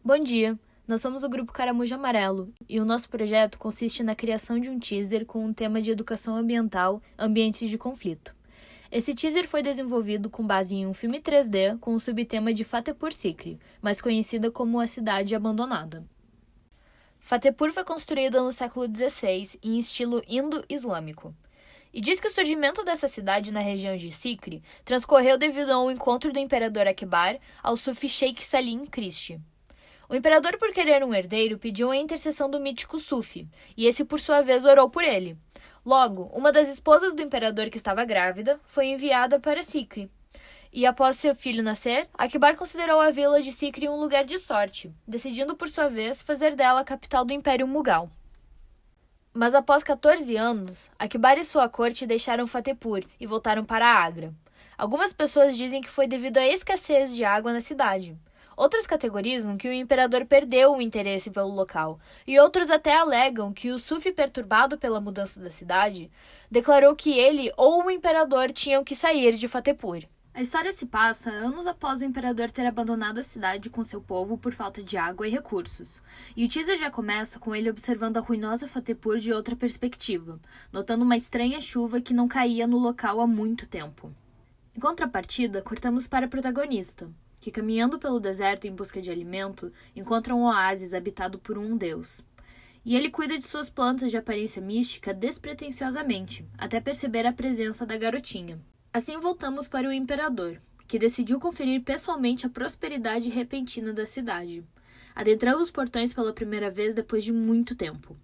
Bom dia! Nós somos o Grupo Caramujo Amarelo e o nosso projeto consiste na criação de um teaser com um tema de educação ambiental, ambientes de conflito. Esse teaser foi desenvolvido com base em um filme 3D com o subtema de Fatehpur Sikri, mais conhecida como a Cidade Abandonada. Fatehpur foi construída no século XVI em estilo indo-islâmico. E diz que o surgimento dessa cidade na região de Sikri transcorreu devido a um encontro do imperador Akbar ao sufi Sheikh Salim Christi. O imperador, por querer um herdeiro, pediu a intercessão do mítico Sufi, e esse, por sua vez, orou por ele. Logo, uma das esposas do imperador que estava grávida foi enviada para Sikri. E após seu filho nascer, Akbar considerou a vila de Sikri um lugar de sorte, decidindo, por sua vez, fazer dela a capital do Império Mughal. Mas após 14 anos, Akbar e sua corte deixaram Fatehpur e voltaram para Agra. Algumas pessoas dizem que foi devido à escassez de água na cidade. Outras categorizam que o imperador perdeu o interesse pelo local, e outros até alegam que o Sufi, perturbado pela mudança da cidade, declarou que ele ou o imperador tinham que sair de Fatehpur. A história se passa anos após o imperador ter abandonado a cidade com seu povo por falta de água e recursos, e o teaser já começa com ele observando a ruinosa Fatehpur de outra perspectiva, notando uma estranha chuva que não caía no local há muito tempo. Em contrapartida, cortamos para a protagonista, que, caminhando pelo deserto em busca de alimento, encontra um oásis habitado por um deus. E ele cuida de suas plantas de aparência mística despretensiosamente, até perceber a presença da garotinha. Assim voltamos para o imperador, que decidiu conferir pessoalmente a prosperidade repentina da cidade, adentrando os portões pela primeira vez depois de muito tempo.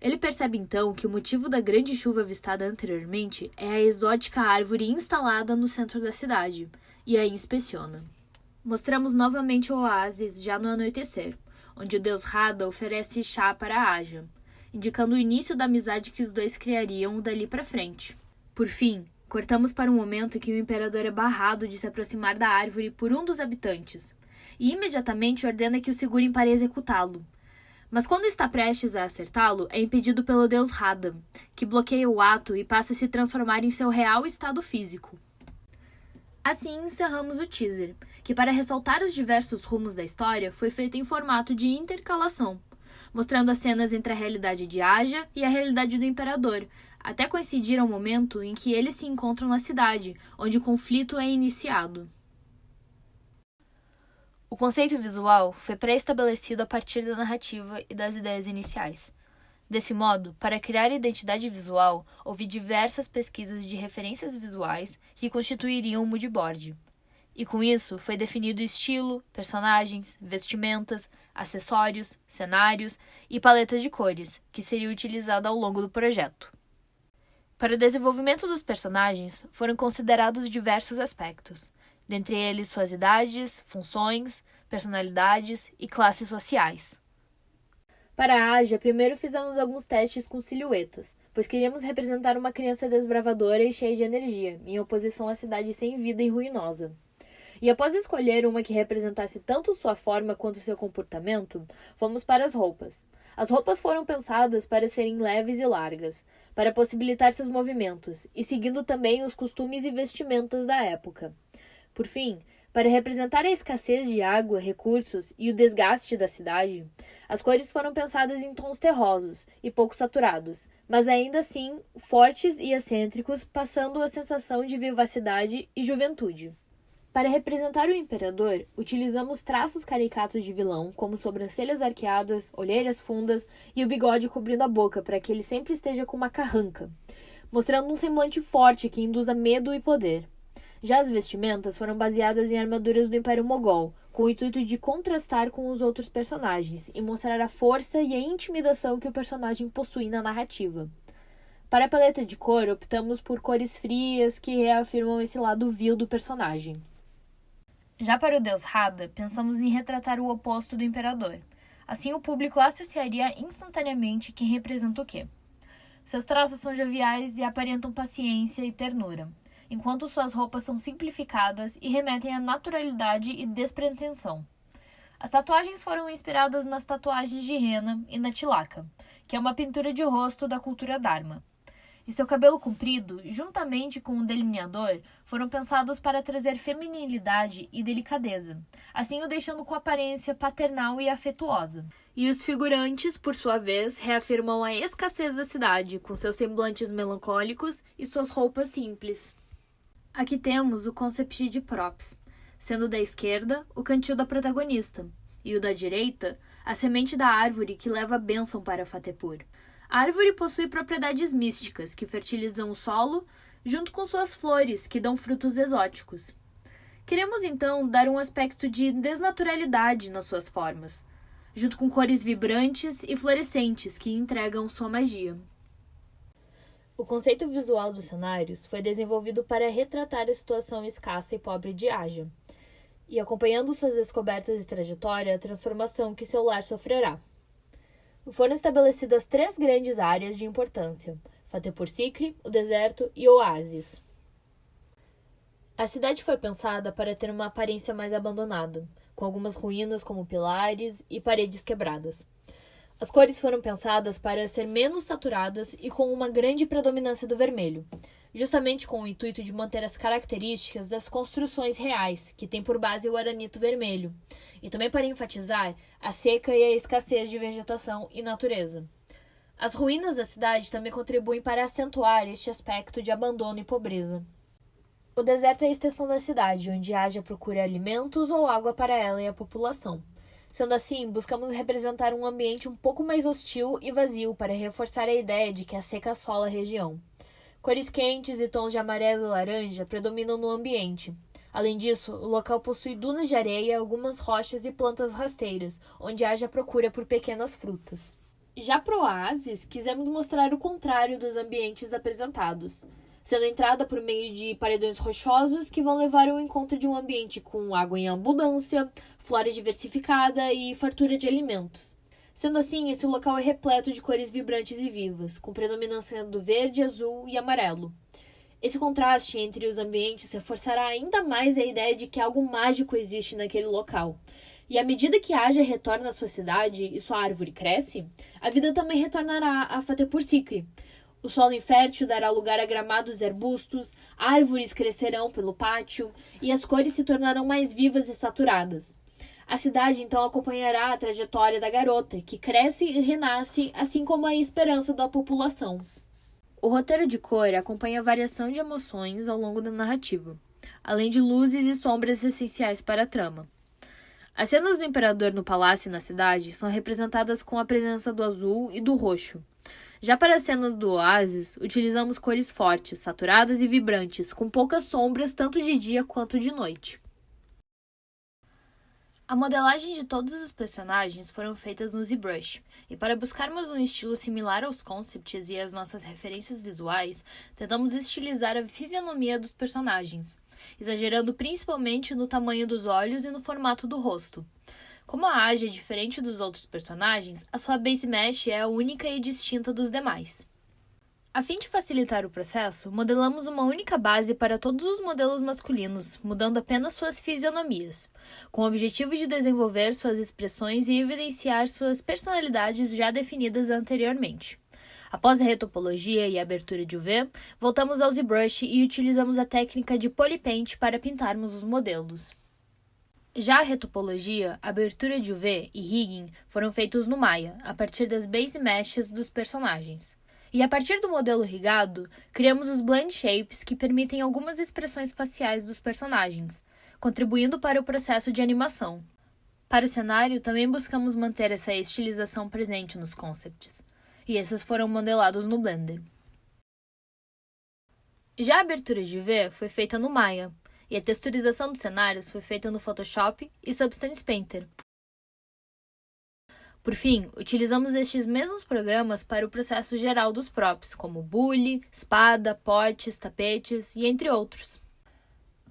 Ele percebe então que o motivo da grande chuva avistada anteriormente é a exótica árvore instalada no centro da cidade, e a inspeciona. Mostramos novamente o oásis já no anoitecer, onde o deus Radha oferece chá para Aja, indicando o início da amizade que os dois criariam dali para frente. Por fim, cortamos para um momento em que o imperador é barrado de se aproximar da árvore por um dos habitantes, e imediatamente ordena que o segurem para executá-lo. Mas quando está prestes a acertá-lo, é impedido pelo deus Radha, que bloqueia o ato e passa a se transformar em seu real estado físico. Assim encerramos o teaser, que para ressaltar os diversos rumos da história foi feito em formato de intercalação, mostrando as cenas entre a realidade de Aja e a realidade do imperador, até coincidir ao momento em que eles se encontram na cidade, onde o conflito é iniciado. O conceito visual foi pré-estabelecido a partir da narrativa e das ideias iniciais. Desse modo, para criar identidade visual, houve diversas pesquisas de referências visuais que constituiriam o moodboard. E com isso, foi definido estilo, personagens, vestimentas, acessórios, cenários e paletas de cores, que seria utilizada ao longo do projeto. Para o desenvolvimento dos personagens, foram considerados diversos aspectos, dentre eles suas idades, funções, personalidades e classes sociais. Para a Aja, primeiro fizemos alguns testes com silhuetas, pois queríamos representar uma criança desbravadora e cheia de energia, em oposição à cidade sem vida e ruinosa. E após escolher uma que representasse tanto sua forma quanto seu comportamento, fomos para as roupas. As roupas foram pensadas para serem leves e largas, para possibilitar seus movimentos, e seguindo também os costumes e vestimentas da época. Por fim, para representar a escassez de água, recursos e o desgaste da cidade, as cores foram pensadas em tons terrosos e pouco saturados, mas ainda assim fortes e excêntricos, passando a sensação de vivacidade e juventude. Para representar o imperador, utilizamos traços caricatos de vilão, como sobrancelhas arqueadas, olheiras fundas e o bigode cobrindo a boca para que ele sempre esteja com uma carranca, mostrando um semblante forte que induza medo e poder. Já as vestimentas foram baseadas em armaduras do Império Mogol, com o intuito de contrastar com os outros personagens e mostrar a força e a intimidação que o personagem possui na narrativa. Para a paleta de cor, optamos por cores frias que reafirmam esse lado vil do personagem. Já para o deus Hada, pensamos em retratar o oposto do imperador. Assim, o público associaria instantaneamente quem representa o quê. Seus traços são joviais e aparentam paciência e ternura, enquanto suas roupas são simplificadas e remetem à naturalidade e despretensão. As tatuagens foram inspiradas nas tatuagens de rena e na tilaka, que é uma pintura de rosto da cultura Dharma. E seu cabelo comprido, juntamente com o delineador, foram pensados para trazer feminilidade e delicadeza, assim o deixando com aparência paternal e afetuosa. E os figurantes, por sua vez, reafirmam a escassez da cidade, com seus semblantes melancólicos e suas roupas simples. Aqui temos o concept de props, sendo da esquerda o cantil da protagonista, e o da direita a semente da árvore que leva a bênção para Fatehpur. A árvore possui propriedades místicas que fertilizam o solo, junto com suas flores, que dão frutos exóticos. Queremos então dar um aspecto de desnaturalidade nas suas formas, junto com cores vibrantes e florescentes que entregam sua magia. O conceito visual dos cenários foi desenvolvido para retratar a situação escassa e pobre de Aja, e acompanhando suas descobertas e trajetória, a transformação que seu lar sofrerá. Foram estabelecidas 3 grandes áreas de importância: Fatehpur Sikri, o deserto e o oásis. A cidade foi pensada para ter uma aparência mais abandonada, com algumas ruínas como pilares e paredes quebradas. As cores foram pensadas para ser menos saturadas e com uma grande predominância do vermelho, justamente com o intuito de manter as características das construções reais, que têm por base o aranito vermelho, e também para enfatizar a seca e a escassez de vegetação e natureza. As ruínas da cidade também contribuem para acentuar este aspecto de abandono e pobreza. O deserto é a extensão da cidade, onde Aja procura alimentos ou água para ela e a população. Sendo assim, buscamos representar um ambiente um pouco mais hostil e vazio para reforçar a ideia de que a seca assola a região. Cores quentes e tons de amarelo e laranja predominam no ambiente. Além disso, o local possui dunas de areia, algumas rochas e plantas rasteiras, onde haja procura por pequenas frutas. Já para o oásis, quisemos mostrar o contrário dos ambientes apresentados, sendo a entrada por meio de paredões rochosos que vão levar ao encontro de um ambiente com água em abundância, flora diversificada e fartura de alimentos. Sendo assim, esse local é repleto de cores vibrantes e vivas, com predominância do verde, azul e amarelo. Esse contraste entre os ambientes reforçará ainda mais a ideia de que algo mágico existe naquele local. E à medida que Aja retorna à sua cidade e sua árvore cresce, a vida também retornará a Fatehpur Sikri. O solo infértil dará lugar a gramados e arbustos, árvores crescerão pelo pátio e as cores se tornarão mais vivas e saturadas. A cidade então acompanhará a trajetória da garota, que cresce e renasce, assim como a esperança da população. O roteiro de cor acompanha a variação de emoções ao longo da narrativa, além de luzes e sombras essenciais para a trama. As cenas do imperador no palácio e na cidade são representadas com a presença do azul e do roxo. Já para as cenas do oásis, utilizamos cores fortes, saturadas e vibrantes, com poucas sombras tanto de dia quanto de noite. A modelagem de todos os personagens foram feitas no ZBrush, e para buscarmos um estilo similar aos concepts e às nossas referências visuais, tentamos estilizar a fisionomia dos personagens, exagerando principalmente no tamanho dos olhos e no formato do rosto. Como a Aja é diferente dos outros personagens, a sua base mesh é a única e distinta dos demais. A fim de facilitar o processo, modelamos uma única base para todos os modelos masculinos, mudando apenas suas fisionomias, com o objetivo de desenvolver suas expressões e evidenciar suas personalidades já definidas anteriormente. Após a retopologia e a abertura de UV, voltamos ao ZBrush e utilizamos a técnica de Polypaint para pintarmos os modelos. Já a retopologia, abertura de UV e rigging foram feitos no Maya, a partir das base meshes dos personagens. E a partir do modelo rigado, criamos os blend shapes que permitem algumas expressões faciais dos personagens, contribuindo para o processo de animação. Para o cenário, também buscamos manter essa estilização presente nos concepts, e esses foram modelados no Blender. Já a abertura de UV foi feita no Maya, e a texturização dos cenários foi feita no Photoshop e Substance Painter. Por fim, utilizamos estes mesmos programas para o processo geral dos props, como bule, espada, potes, tapetes e entre outros.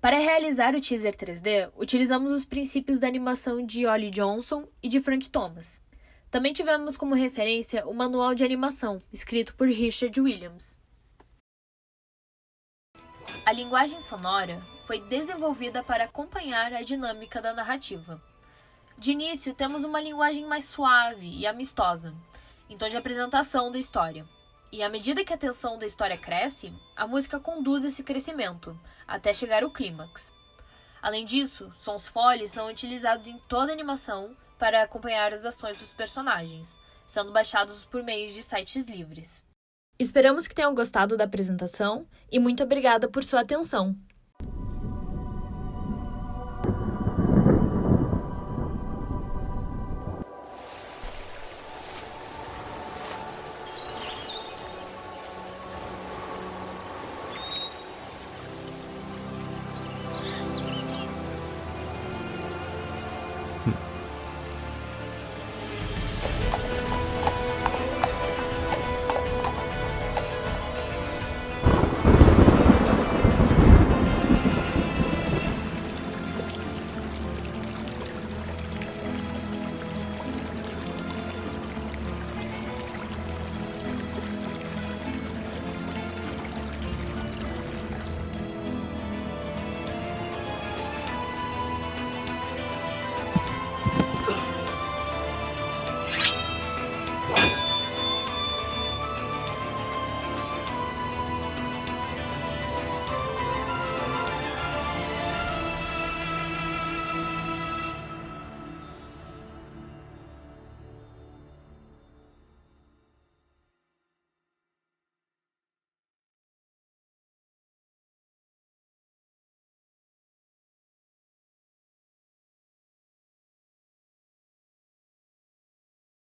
Para realizar o teaser 3D, utilizamos os princípios da animação de Ollie Johnson e de Frank Thomas. Também tivemos como referência o manual de animação, escrito por Richard Williams. A linguagem sonora foi desenvolvida para acompanhar a dinâmica da narrativa. De início, temos uma linguagem mais suave e amistosa, em tom de apresentação da história. E à medida que a tensão da história cresce, a música conduz esse crescimento, até chegar ao clímax. Além disso, sons Foley são utilizados em toda a animação para acompanhar as ações dos personagens, sendo baixados por meio de sites livres. Esperamos que tenham gostado da apresentação e muito obrigada por sua atenção!